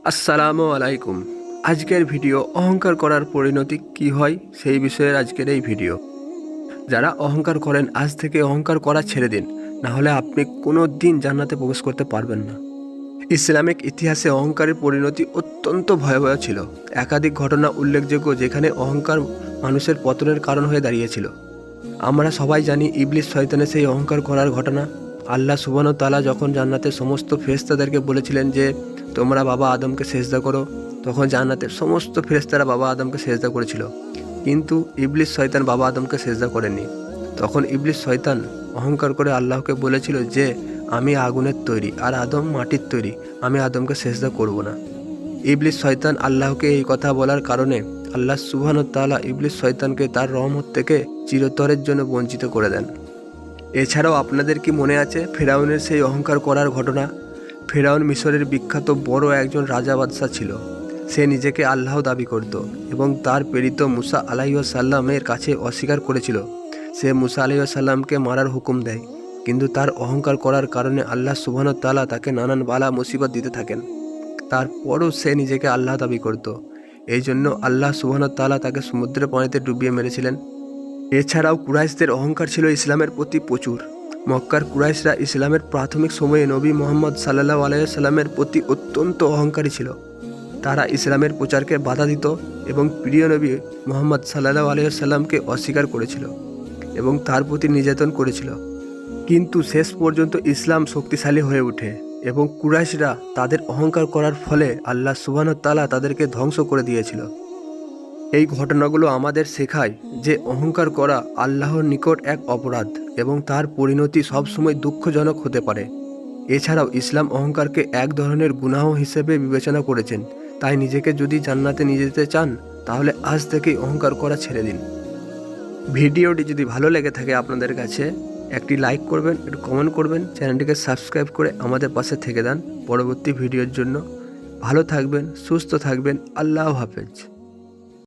আসসালামু আলাইকুম। আজকের ভিডিও অহংকার করার পরিণতি কি হয় সেই বিষয়ের আজকের এই ভিডিও। যারা অহংকার করেন আজ থেকে অহংকার করা ছেড়ে দিন, না হলে আপনি কোনো দিন জান্নাতে প্রবেশ করতে পারবেন না। ইসলামিক ইতিহাসে অহংকারের পরিণতি অত্যন্ত ভয়াবহ ছিল। একাধিক ঘটনা উল্লেখযোগ্য যেখানে অহংকার মানুষের পতনের কারণ হয়ে দাঁড়িয়েছিল। আমরা সবাই জানি ইবলিস শয়তানের সেই অহংকার করার ঘটনা। আল্লাহ সুবহানাহু ওয়া তাআলা যখন জান্নাতের সমস্ত ফেরেশতাদেরকে বলেছিলেন যে তোমরা বাবা আদমকে সেজদা করো, তখন জান্নাতের সমস্ত ফেরেশতারা বাবা আদমকে সেজদা করেছিল, কিন্তু ইবলিস শয়তান বাবা আদমকে সেজদা করেনি। তখন ইবলিস শয়তান অহংকার করে আল্লাহকে বলেছিল যে আমি আগুনের তৈরি আর আদম মাটির তৈরি, আমি আদমকে সেজদা করব না। ইবলিস শয়তান আল্লাহকে এই কথা বলার কারণে আল্লাহ সুবহানাহু ওয়া তাআলা ইবলিস শয়তানকে তার রহমত থেকে চিরতরের জন্য বঞ্চিত করে দেন। এছাড়াও আপনাদের কি মনে আছে ফেরাউনের সেই অহংকার করার ঘটনা? ফেরাউন মিশরের বিখ্যাত বড় একজন রাজা বাদশাহ ছিল। সে নিজেকে আল্লাহ দাবি করত এবং তার প্রেরিত মুসা আলাইহিস সালামের কাছে অস্বীকার করেছিল। সে মুসা আলাইহিস সালামকে মারার হুকুম দেয়, কিন্তু তার অহংকার করার কারণে আল্লাহ সুবহানাহু ওয়া তাআলা তাকে নানান বালা মুসিবত দিতে থাকেন। তারপরও সে নিজেকে আল্লাহ দাবি করত। এই জন্য আল্লাহ সুবহানাহু ওয়া তাআলা তাকে সমুদ্রের পানিতে ডুবিয়ে মেরেছিলেন। এছাড়াও কুরাইশদের অহংকার ছিল ইসলামের প্রতি প্রচুর। মক্কার কুরাইশরা ইসলামের প্রাথমিক সময়ে নবী মুহাম্মদ সাল্লাল্লাহু আলাইহি সাল্লামের প্রতি অত্যন্ত অহংকারী ছিল। তারা ইসলামের প্রচারকে বাধা দিত এবং প্রিয় নবী মুহাম্মদ সাল্লাল্লাহু আলাইহি সাল্লামকে অস্বীকার করেছিল এবং তার প্রতি নির্যাতন করেছিল। কিন্তু শেষ পর্যন্ত ইসলাম শক্তিশালী হয়ে ওঠে এবং কুরাইশরা তাদের অহংকার করার ফলে আল্লাহ সুবহানাহু ওয়া তাআলা তাদেরকে ধ্বংস করে দিয়েছিল। এই ঘটনাগুলো আমাদের শেখায় যে অহংকার করা আল্লাহর নিকট এক অপরাধ এবং তার পরিণতি সবসময় দুঃখজনক হতে পারে। এছাড়াও ইসলাম অহংকারকে এক ধরনের গুনাহ হিসেবে বিবেচনা করেছেন। তাই নিজেকে যদি জান্নাতে নিয়ে যেতে চান তাহলে আজ থেকেই অহংকার করা ছেড়ে দিন। ভিডিওটি যদি ভালো লেগে থাকে আপনাদের কাছে একটি লাইক করবেন, একটু কমেন্ট করবেন, চ্যানেলটিকে সাবস্ক্রাইব করে আমাদের পাশে থেকে দেন পরবর্তী ভিডিওর জন্য। ভালো থাকবেন, সুস্থ থাকবেন। আল্লাহ হাফেজ।